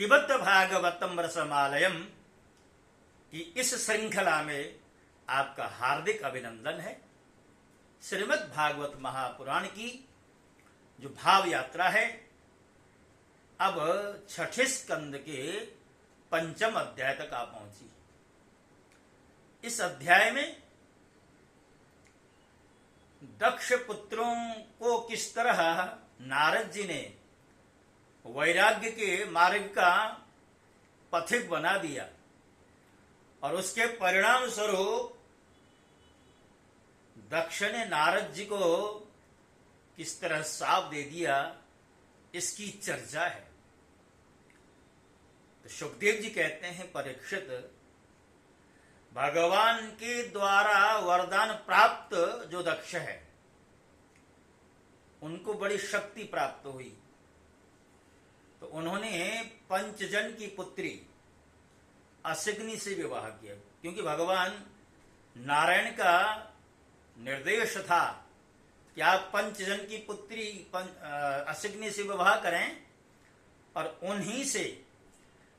पिबत भागवतम रसमालयम की इस श्रृंखला में आपका हार्दिक अभिनंदन है। श्रीमद् भागवत महापुराण की जो भाव यात्रा है अब छठे स्कंद के पंचम अध्याय तक आ पहुंची। इस अध्याय में दक्ष पुत्रों को किस तरह नारद जी ने वैराग्य के मार्ग का पथिक बना दिया और उसके परिणाम स्वरूप दक्ष ने नारद जी को किस तरह साप दे दिया, इसकी चर्चा है। तो सुखदेव जी कहते हैं, परीक्षित, भगवान के द्वारा वरदान प्राप्त जो दक्ष है उनको बड़ी शक्ति प्राप्त हुई, तो उन्होंने पंचजन की पुत्री असिग्नि से विवाह किया, क्योंकि भगवान नारायण का निर्देश था कि आप पंचजन की पुत्री असिग्नि से विवाह करें और उन्हीं से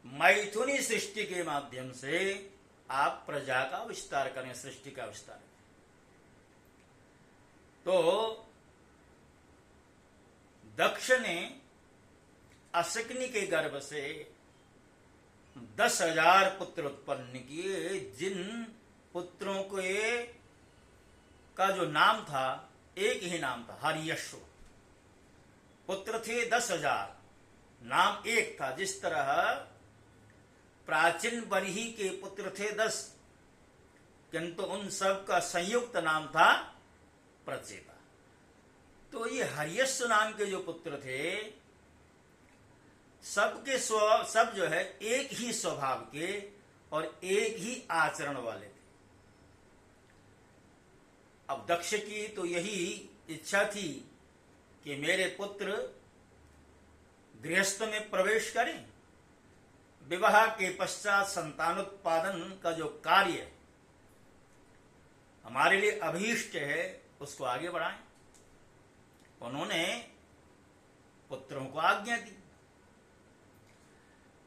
मैथुनी सृष्टि के माध्यम से आप प्रजा का विस्तार करें, सृष्टि का विस्तार करें। तो दक्ष ने असिग्नि के गर्भ से 10,000 पुत्र उत्पन्न किए, जिन पुत्रों के का जो नाम था एक ही नाम था, हर्यश्व। पुत्र थे 10,000, नाम एक था। जिस तरह प्राचीन बरही के पुत्र थे 10, किंतु उन सब का संयुक्त नाम था प्रचेता। तो ये हर्यश्व नाम के जो पुत्र थे सबके सब जो है एक ही स्वभाव के और एक ही आचरण वाले थे। अब दक्ष की तो यही इच्छा थी कि मेरे पुत्र गृहस्थ में प्रवेश करें, विवाह के पश्चात संतानोत्पादन का जो कार्य हमारे लिए अभीष्ट है उसको आगे बढ़ाएं। उन्होंने पुत्रों को आज्ञा दी।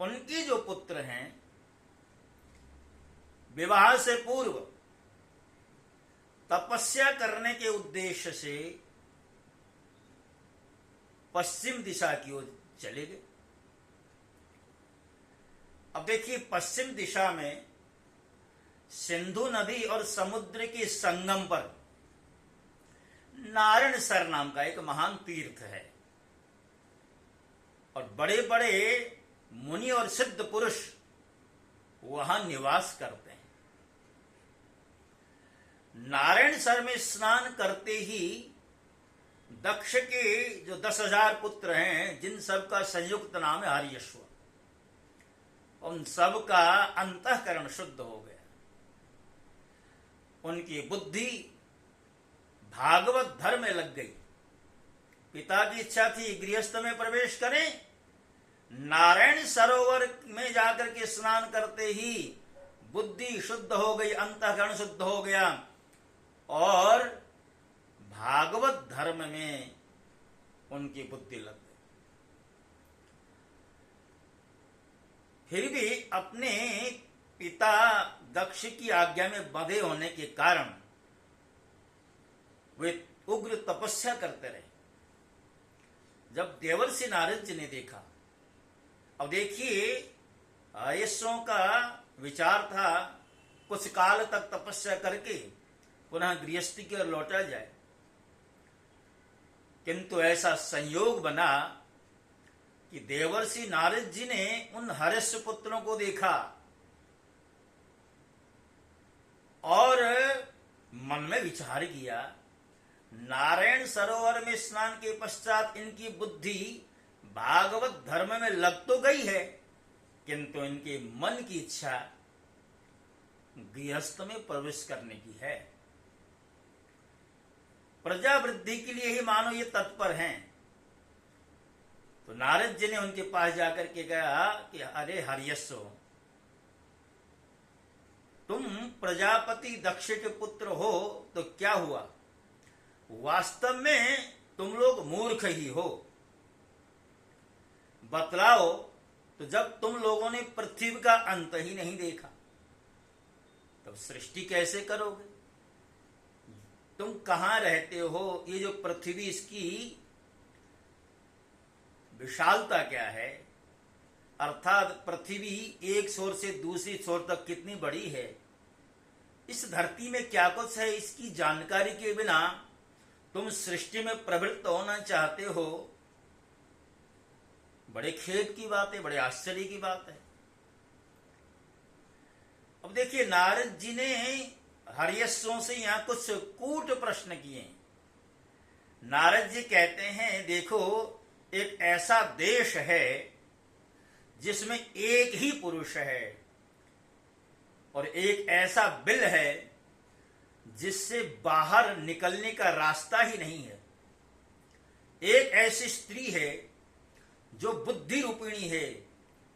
उनके जो पुत्र हैं विवाह से पूर्व तपस्या करने के उद्देश्य से पश्चिम दिशा की ओर चले गए। अब देखिए, पश्चिम दिशा में सिंधु नदी और समुद्र के संगम पर नारायण सर नाम का एक महान तीर्थ है और बड़े बड़े मुनि और सिद्ध पुरुष वहां निवास करते हैं। नारायण सर में स्नान करते ही दक्ष के जो 10,000 पुत्र हैं, जिन सब का संयुक्त नाम है हर्यश्व, उन सब का अंतःकरण शुद्ध हो गया। उनकी बुद्धि भागवत धर्म में लग गई। पिता की इच्छा थी गृहस्थ में प्रवेश करें, नारायण सरोवर में जाकर के स्नान करते ही बुद्धि शुद्ध हो गई, अंतःकरण शुद्ध हो गया और भागवत धर्म में उनकी बुद्धि लग गई। फिर भी अपने पिता दक्ष की आज्ञा में बंधे होने के कारण वे उग्र तपस्या करते रहे। जब देवर्षि नारद जी ने देखा, अब देखिए हर्यश्वों का विचार था कुछ काल तक तपस्या करके पुनः गृहस्थी की ओर लौटा जाए, किंतु ऐसा संयोग बना कि देवर्षि नारद जी ने उन हर्यश्व पुत्रों को देखा और मन में विचार किया, नारायण सरोवर में स्नान के पश्चात इनकी बुद्धि भागवत धर्म में लग तो गई है, किंतु इनके मन की इच्छा गृहस्थ में प्रवेश करने की है। प्रजा वृद्धि के लिए ही मानो ये तत्पर हैं। तो नारद जी ने उनके पास जाकर के कहा कि अरे हर्यश्व, तुम प्रजापति दक्ष के पुत्र हो तो क्या हुआ, वास्तव में तुम लोग मूर्ख ही हो। बतलाओ तो जब तुम लोगों ने पृथ्वी का अंत ही नहीं देखा तब सृष्टि कैसे करोगे? तुम कहां रहते हो? ये जो पृथ्वी, इसकी विशालता क्या है? अर्थात पृथ्वी एक छोर से दूसरी छोर तक कितनी बड़ी है, इस धरती में क्या कुछ है, इसकी जानकारी के बिना तुम सृष्टि में प्रवृत्त होना चाहते हो? बड़े खेद की बात है, बड़े आश्चर्य की बात है। अब देखिए, नारद जी ने हर्यश्वों से यहां कुछ कूट प्रश्न किए। नारद जी कहते हैं, देखो, एक ऐसा देश है जिसमें एक ही पुरुष है और एक ऐसा बिल है जिससे बाहर निकलने का रास्ता ही नहीं है। एक ऐसी स्त्री है जो बुद्धि रूपिणी है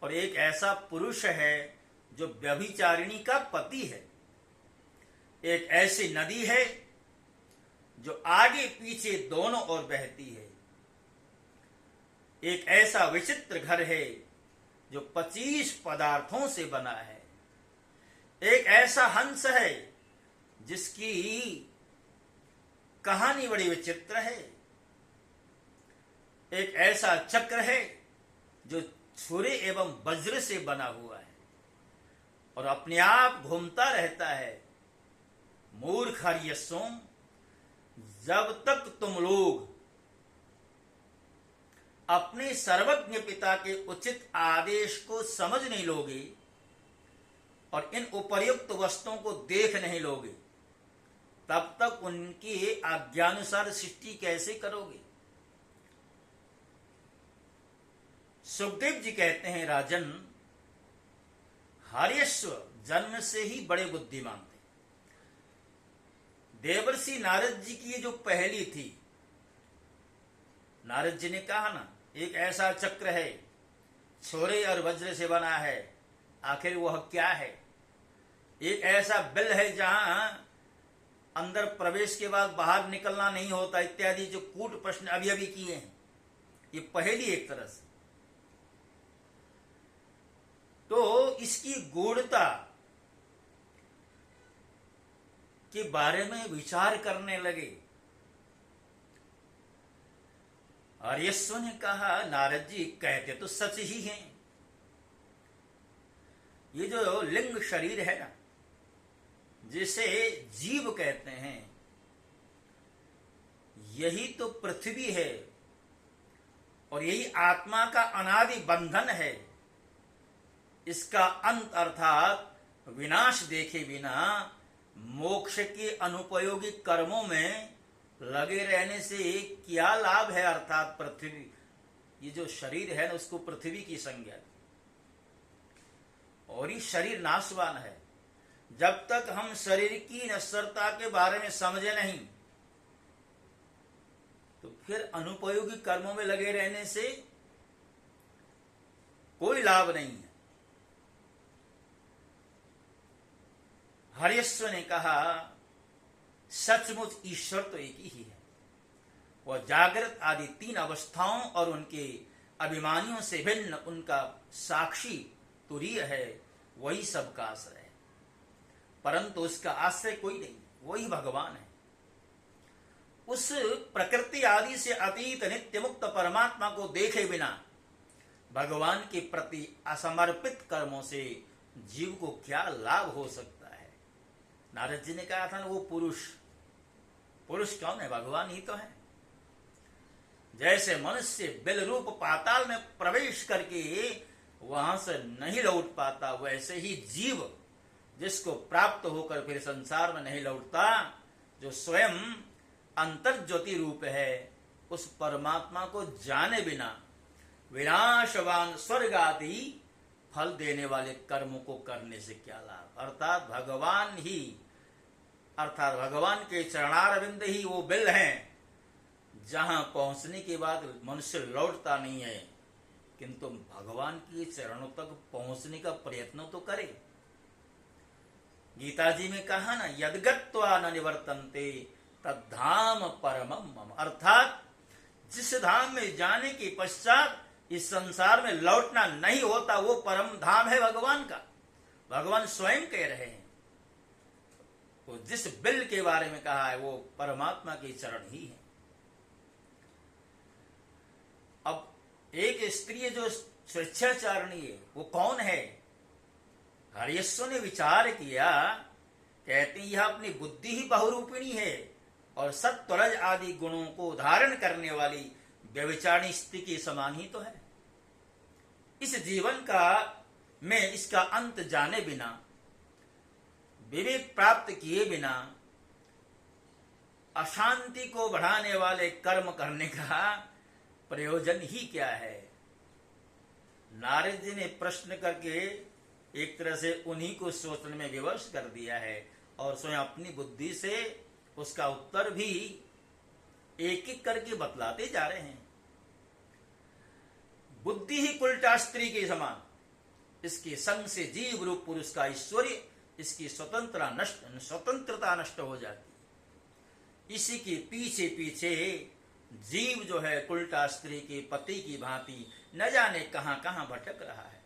और एक ऐसा पुरुष है जो व्यभिचारिणी का पति है। एक ऐसी नदी है जो आगे पीछे दोनों ओर बहती है। एक ऐसा विचित्र घर है जो 25 पदार्थों से बना है। एक ऐसा हंस है जिसकी कहानी बड़ी विचित्र है। एक ऐसा चक्र है जो छुरे एवं वज्र से बना हुआ है और अपने आप घूमता रहता है। मूर्ख हर्यश्वों, जब तक तुम लोग अपने सर्वज्ञ पिता के उचित आदेश को समझ नहीं लोगे और इन उपर्युक्त वस्तुओं को देख नहीं लोगे, तब तक उनकी आज्ञानुसार सृष्टि कैसे करोगे? सुखदेव जी कहते हैं, राजन, हर्यश्व जन्म से ही बड़े बुद्धिमान थे। देवर्षि नारद जी की ये जो पहेली थी, नारद जी ने कहा ना, एक ऐसा चक्र है, छोरे और वज्र से बना है, आखिर वह क्या है? एक ऐसा बिल है जहां अंदर प्रवेश के बाद बाहर निकलना नहीं होता, इत्यादि जो कूट प्रश्न अभी अभी किए हैं, ये पहेली एक तरह से। तो इसकी गूढ़ता के बारे में विचार करने लगे। हर्यश्व ने कहा, नारद जी कहते तो सच ही हैं। ये जो लिंग शरीर है ना, जिसे जीव कहते हैं, यही तो पृथ्वी है और यही आत्मा का अनादि बंधन है। इसका अंत अर्थात विनाश देखे बिना मोक्ष के अनुपयोगी कर्मों में लगे रहने से क्या लाभ है? अर्थात पृथ्वी, ये जो शरीर है ना, उसको पृथ्वी की संज्ञा, और ये शरीर नाशवान है। जब तक हम शरीर की नश्वरता के बारे में समझे नहीं, तो फिर अनुपयोगी कर्मों में लगे रहने से कोई लाभ नहीं है। हर्यश्व ने कहा, सचमुच ईश्वर तो एक ही है। वह जागृत आदि 3 अवस्थाओं और उनके अभिमानियों से भिन्न उनका साक्षी तुरीय है, वही सबका आश्रय है, परंतु उसका आश्रय कोई नहीं, वही भगवान है। उस प्रकृति आदि से अतीत नित्य मुक्त परमात्मा को देखे बिना भगवान के प्रति असमर्पित कर्मों से जीव को क्या लाभ हो सकता है? नारद जी ने कहा था ना, वो पुरुष कौन है? भगवान ही तो है। जैसे मनुष्य बिल रूप पाताल में प्रवेश करके वहां से नहीं लौट पाता, वैसे ही जीव जिसको प्राप्त होकर फिर संसार में नहीं लौटता, जो स्वयं अंतर्ज्योति रूप है, उस परमात्मा को जाने बिना विनाशवान स्वर्ग आदि फल देने वाले कर्मों को करने से क्या लाभ? अर्थात भगवान के चरणारविंद ही वो बिल हैं जहां पहुंचने के बाद मनुष्य लौटता नहीं है, किंतु भगवान के चरणों तक पहुंचने का प्रयत्न तो करे। गीता जी में कहा ना, यद्गत्वा न निवर्तन्ते तद्धाम परमम मम, अर्थात जिस धाम में जाने के पश्चात इस संसार में लौटना नहीं होता, वो परम धाम है भगवान का। भगवान स्वयं कह रहे हैं, वो जिस बिल के बारे में कहा है वो परमात्मा के चरण ही है। अब एक स्त्री जो स्वेच्छाचारिणी है वो कौन है? हरियस्व ने विचार किया, कहते हैं यह अपनी बुद्धि ही बहुरूपिणी है और सत्वरज आदि गुणों को धारण करने वाली व्यभिचारिणी स्त्री के समान ही तो है। इस जीवन का में इसका अंत जाने बिना, विवेक प्राप्त किए बिना अशांति को बढ़ाने वाले कर्म करने का प्रयोजन ही क्या है? नारद जी ने प्रश्न करके एक तरह से उन्हीं को सोचने में विवश कर दिया है और स्वयं अपनी बुद्धि से उसका उत्तर भी एक एक करके बतलाते जा रहे हैं। बुद्धि ही कुलटा स्त्री के समान, इसके संग से जीव रूप पुरुष का ऐश्वर्य, इसकी स्वतंत्रता नष्ट हो जाती। इसी के पीछे पीछे जीव जो है कुलटा स्त्री के पति की भांति न जाने कहां कहां भटक रहा है।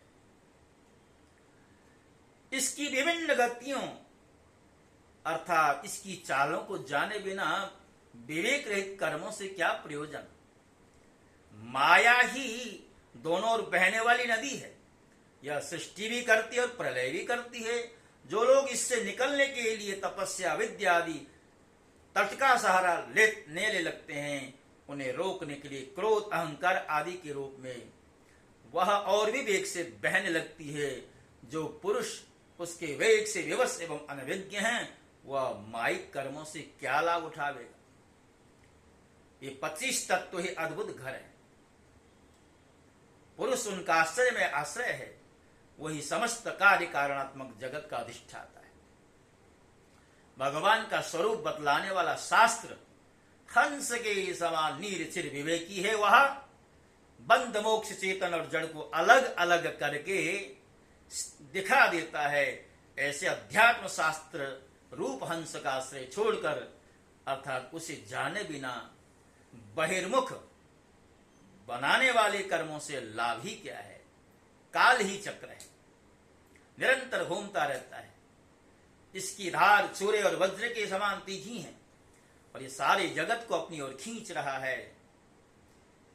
इसकी विभिन्न गतियों अर्थात इसकी चालों को जाने बिना विवेक रहित कर्मों से क्या प्रयोजन? माया ही दोनों ओर बहने वाली नदी है, यह सृष्टि भी करती है और प्रलय भी करती है। जो लोग इससे निकलने के लिए तपस्या विद्या आदि तट का सहारा ले लगते हैं, उन्हें रोकने के लिए क्रोध अहंकार आदि के रूप में वह और भी वेग से बहने लगती है। जो पुरुष उसके वेग से विवश एवं अनभिज्ञ हैं, वह माइक कर्मों से क्या लाभ उठावेगा? ये 25 तत्व ही अद्भुत घर है। पुरुष उनका आश्रय में आश्रय है, वही समस्त कार्य कारणात्मक जगत का अधिष्ठाता है। भगवान का स्वरूप बतलाने वाला शास्त्र हंस के समान नीरचिर विवेकी है। वह बंध मोक्ष चेतन और जड़ को अलग अलग करके दिखा देता है। ऐसे अध्यात्म शास्त्र रूप हंस का आश्रय छोड़कर अर्थात उसे जाने बिना बहिर्मुख बनाने वाले कर्मों से लाभ ही क्या है? काल ही चक्र है, निरंतर घूमता रहता है। इसकी धार सूर्य और वज्र के समान तीखी है और ये सारे जगत को अपनी ओर खींच रहा है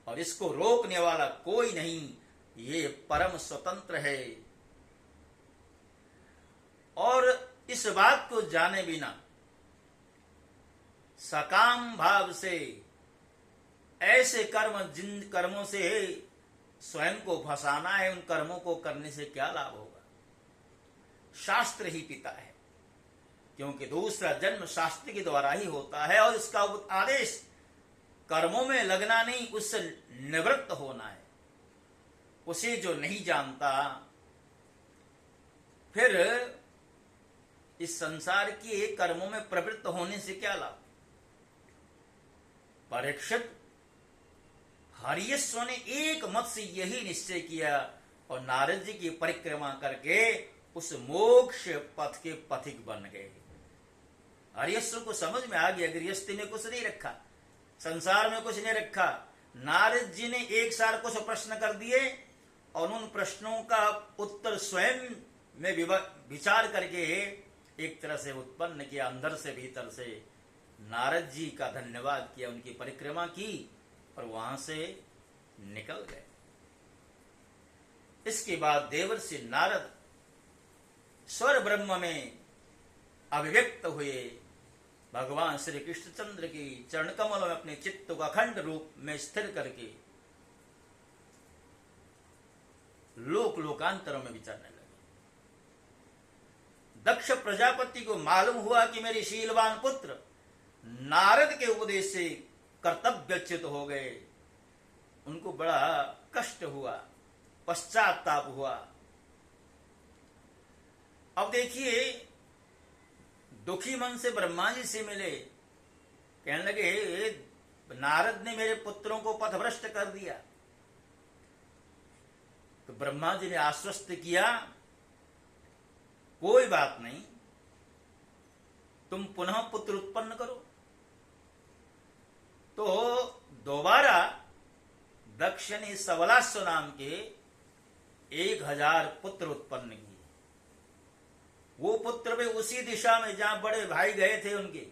और इसको रोकने वाला कोई नहीं। ये परम स्वतंत्र है और इस बात को जाने बिना सकाम भाव से ऐसे कर्म, जिन कर्मों से स्वयं को फंसाना है, उन कर्मों को करने से क्या लाभ होगा? शास्त्र ही पिता है, क्योंकि दूसरा जन्म शास्त्र के द्वारा ही होता है और इसका आदेश कर्मों में लगना नहीं, उससे निवृत्त होना है। उसे जो नहीं जानता, फिर इस संसार के कर्मों में प्रवृत्त होने से क्या लाभ? परीक्षित, हरियस्व ने एक मत से यही निश्चय किया और नारद जी की परिक्रमा करके उस मोक्ष पथ के पथिक बन गए। हरियस्व को समझ में आ गया, गृहस्थी में कुछ नहीं रखा, संसार में कुछ नहीं रखा। नारद जी ने एक सार कुछ प्रश्न कर दिए और उन प्रश्नों का उत्तर स्वयं में विचार करके एक तरह से उत्पन्न किया, अंदर से भीतर से। नारद जी का धन्यवाद किया, उनकी परिक्रमा की और वहां से निकल गए। इसके बाद देवर्षि नारद स्वर ब्रह्म में अभिव्यक्त हुए। भगवान श्री कृष्णचंद्र की चरण कमल में अपने चित्त को अखंड रूप में स्थिर करके लोक लोकांतरों में विचरने लगे। दक्ष प्रजापति को मालूम हुआ कि मेरे शीलवान पुत्र नारद के उपदेश से कर्तव्यच्युत हो गए। उनको बड़ा कष्ट हुआ, पश्चाताप हुआ। अब देखिए, दुखी मन से ब्रह्मा जी से मिले, कहने लगे नारद ने मेरे पुत्रों को पथभ्रष्ट कर दिया। तो ब्रह्मा जी ने आश्वस्त किया, कोई बात नहीं, तुम पुनः पुत्र उत्पन्न करो। तो दोबारा दक्ष ने सबलास्व नाम के 1000 पुत्र उत्पन्न किए। वो पुत्र भी उसी दिशा में जहां बड़े भाई गए थे, उनके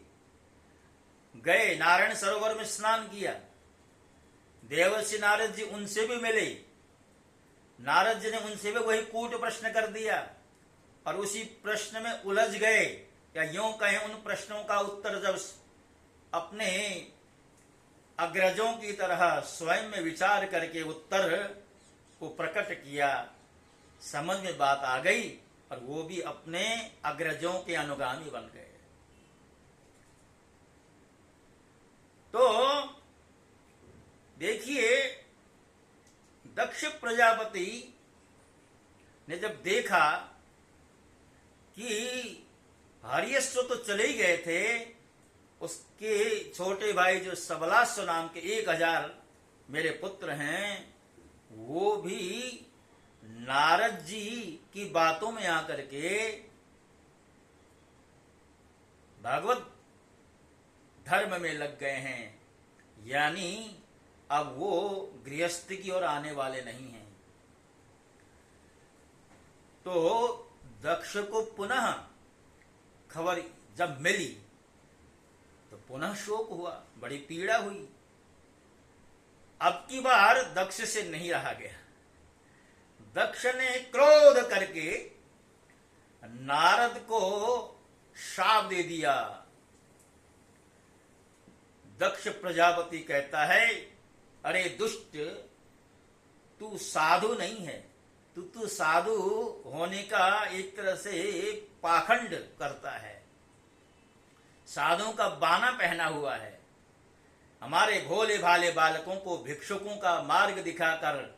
गए, नारायण सरोवर में स्नान किया। देवर्षि नारद जी उनसे भी मिले। नारद जी ने उनसे भी वही कूट प्रश्न कर दिया और उसी प्रश्न में उलझ गए, या यूं कहें उन प्रश्नों का उत्तर जब अपने अग्रजों की तरह स्वयं में विचार करके उत्तर को प्रकट किया, समझ में बात आ गई और वो भी अपने अग्रजों के अनुगामी बन गए। तो देखिए, दक्ष प्रजापति ने जब देखा कि हरियश्व तो चले ही गए थे, उसके छोटे भाई जो सबलास्व नाम के 1000 मेरे पुत्र हैं, वो भी नारद जी की बातों में आकर के भागवत धर्म में लग गए हैं, यानी अब वो गृहस्थी की ओर आने वाले नहीं हैं। तो दक्ष को पुनः खबर जब मिली तो पुनः शोक हुआ, बड़ी पीड़ा हुई। अब की बार दक्ष से नहीं रहा गया। दक्ष ने क्रोध करके नारद को शाप दे दिया। दक्ष प्रजापति कहता है, अरे दुष्ट, तू साधु नहीं है, तू साधु होने का एक तरह से पाखंड करता है, साधुओं का बाना पहना हुआ है, हमारे भोले भाले बालकों को भिक्षुकों का मार्ग दिखाकर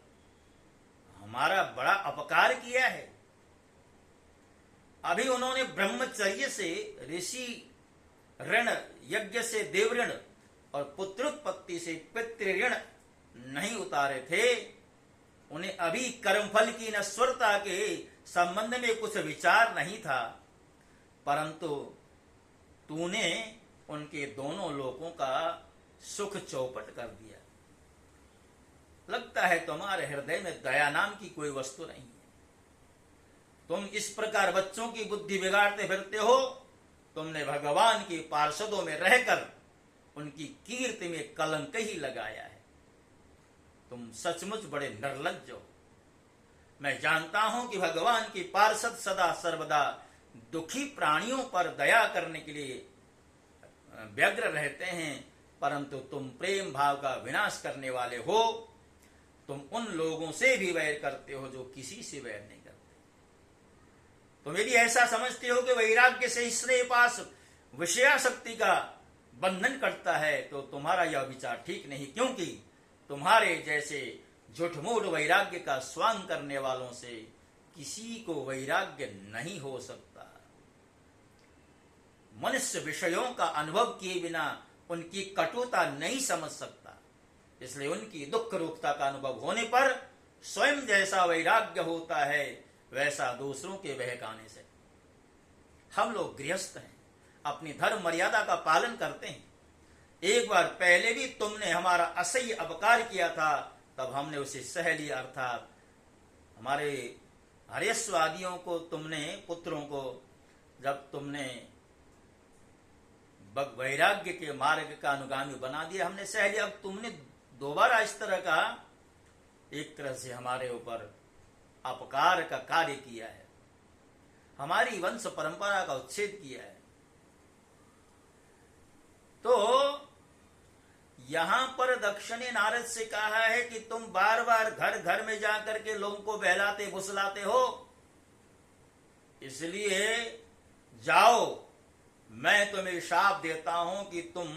हमारा बड़ा अपकार किया है। अभी उन्होंने ब्रह्मचर्य से ऋषि ऋण, यज्ञ से देव ऋण और पुत्रोत्पत्ति से पितृ ऋण नहीं उतारे थे। उन्हें अभी कर्मफल की नश्वरता के संबंध में कुछ विचार नहीं था, परंतु तूने उनके दोनों लोकों का सुख चौपट कर दिया। लगता है तुम्हारे हृदय में दया नाम की कोई वस्तु नहीं है। तुम इस प्रकार बच्चों की बुद्धि बिगाड़ते फिरते हो। तुमने भगवान के पार्षदों में रहकर उनकी कीर्ति में कलंक ही लगाया है। तुम सचमुच बड़े निर्लज्ज हो। मैं जानता हूं कि भगवान के पार्षद सदा सर्वदा दुखी प्राणियों पर दया करने के लिए व्यग्र रहते हैं, परंतु तुम प्रेम भाव का विनाश करने वाले हो। तुम उन लोगों से भी वैर करते हो जो किसी से वैर नहीं करते। तुम यदि ऐसा समझते हो कि वैराग्य से स्नेह पास विषयासक्ति का बंधन करता है, तो तुम्हारा यह विचार ठीक नहीं, क्योंकि तुम्हारे जैसे झूठमूठ वैराग्य का स्वांग करने वालों से किसी को वैराग्य नहीं हो सकता। मनुष्य विषयों का अनुभव किए बिना उनकी कटुता नहीं समझ सकता, इसलिए उनकी दुख रूपता का अनुभव होने पर स्वयं जैसा वैराग्य होता है, वैसा दूसरों के बहकाने से। हम लोग गृहस्थ हैं, अपनी धर्म मर्यादा का पालन करते हैं। एक बार पहले भी तुमने हमारा असह्य अपकार किया था, तब हमने उसे सह लिया, अर्थात हमारे हर्यस्वादियों को, तुमने पुत्रों को जब तुमने वैराग्य के मार्ग का अनुगामी बना दिया, हमने सह लिया। अब तुमने दोबारा इस तरह का एक तरह से हमारे ऊपर अपकार का कार्य किया है, हमारी वंश परंपरा का उच्छेद किया है। तो यहां पर दक्ष ने नारद से कहा है कि तुम बार बार घर घर में जाकर के लोगों को बहलाते फुसलाते हो, इसलिए जाओ, मैं तुम्हें शाप देता हूं कि तुम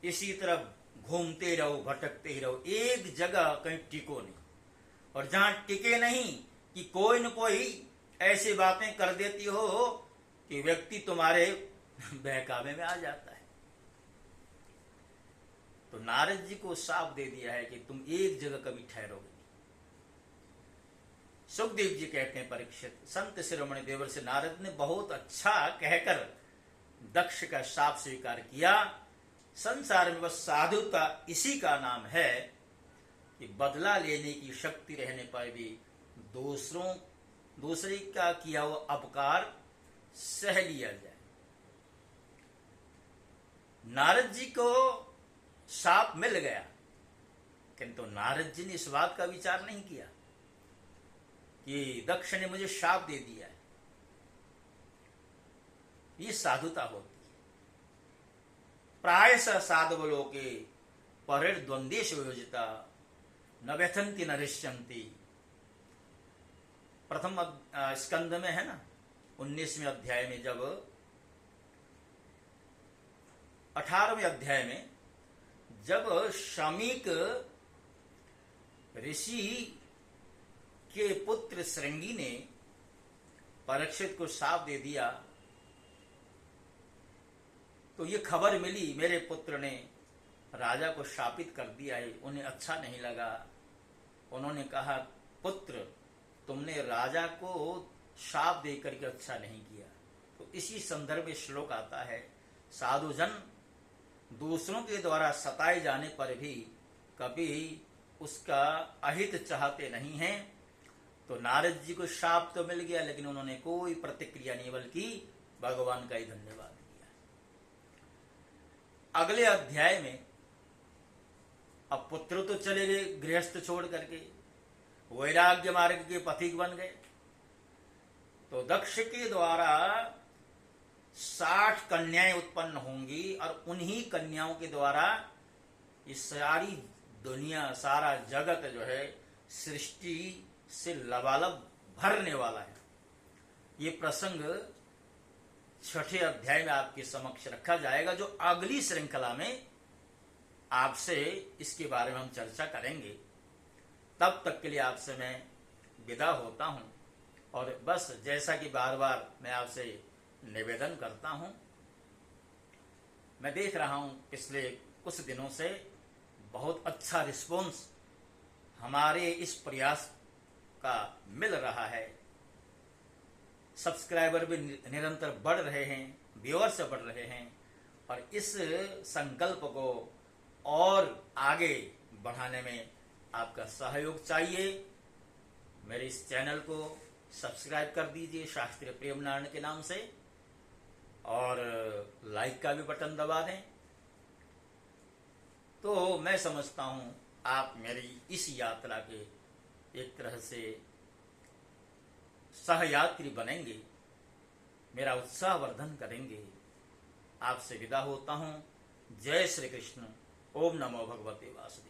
इसी तरह घूमते रहो, भटकते ही रहो, एक जगह कहीं टिको नहीं। और जहां टिके नहीं कि कोई न कोई ऐसी बातें कर देती हो कि व्यक्ति तुम्हारे बहकावे में आ जाता है। तो नारद जी को शाप दे दिया है कि तुम एक जगह कभी ठहरोगे। सुखदेव जी कहते हैं, परीक्षित, संत शिरोमणि देवर्षि नारद ने बहुत अच्छा कहकर दक्ष का शाप स्वीकार किया। संसार में बस साधुता इसी का नाम है कि बदला लेने की शक्ति रहने पर भी दूसरे का किया हुआ अपकार सह लिया जाए। नारद जी को शाप मिल गया, किंतु नारद जी ने इस बात का विचार नहीं किया कि दक्ष ने मुझे शाप दे दिया है। ये साधुता होती है। प्रायश साधवलोके परिर्द्वंदेषु योजिता न व्यथन्ति न रिष्यन्ति। प्रथम स्कंद में है ना, 19वें अध्याय में, जब 18वें अध्याय में जब शमीक ऋषि के पुत्र श्रृंगी ने परीक्षित को शाप दे दिया, तो ये खबर मिली मेरे पुत्र ने राजा को शापित कर दिया है। उन्हें अच्छा नहीं लगा। उन्होंने कहा, पुत्र तुमने राजा को शाप देकर के अच्छा नहीं किया। तो इसी संदर्भ में श्लोक आता है, साधुजन दूसरों के द्वारा सताए जाने पर भी कभी उसका अहित चाहते नहीं हैं। तो नारद जी को शाप तो मिल गया, लेकिन उन्होंने कोई प्रतिक्रिया नहीं, बल्कि भगवान का ही धन्यवाद दिया। अगले अध्याय में अब पुत्र तो चले गए गृहस्थ छोड़ करके, वैराग्य मार्ग के पथिक बन गए। तो दक्ष के द्वारा 60 कन्याएं उत्पन्न होंगी और उन्हीं कन्याओं के द्वारा ये सारी दुनिया, सारा जगत जो है सृष्टि से लबालब भरने वाला है। ये प्रसंग 6ठे अध्याय में आपके समक्ष रखा जाएगा, जो अगली श्रृंखला में आपसे इसके बारे में हम चर्चा करेंगे। तब तक के लिए आपसे मैं विदा होता हूं, और बस जैसा कि बार बार मैं आपसे निवेदन करता हूं, मैं देख रहा हूं पिछले कुछ दिनों से बहुत अच्छा रिस्पॉन्स हमारे इस प्रयास का मिल रहा है। सब्सक्राइबर भी निरंतर बढ़ रहे हैं, व्यूअर्स बढ़ रहे हैं, और इस संकल्प को और आगे बढ़ाने में आपका सहयोग चाहिए। मेरे इस चैनल को सब्सक्राइब कर दीजिए शास्त्रीय प्रेम नारायण के नाम से, और लाइक का भी बटन दबा दें। तो मैं समझता हूं आप मेरी इस यात्रा के एक तरह से सहयात्री बनेंगे, मेरा उत्साह वर्धन करेंगे। आपसे विदा होता हूं। जय श्री कृष्ण। ओम नमो भगवते वासुदेवाय।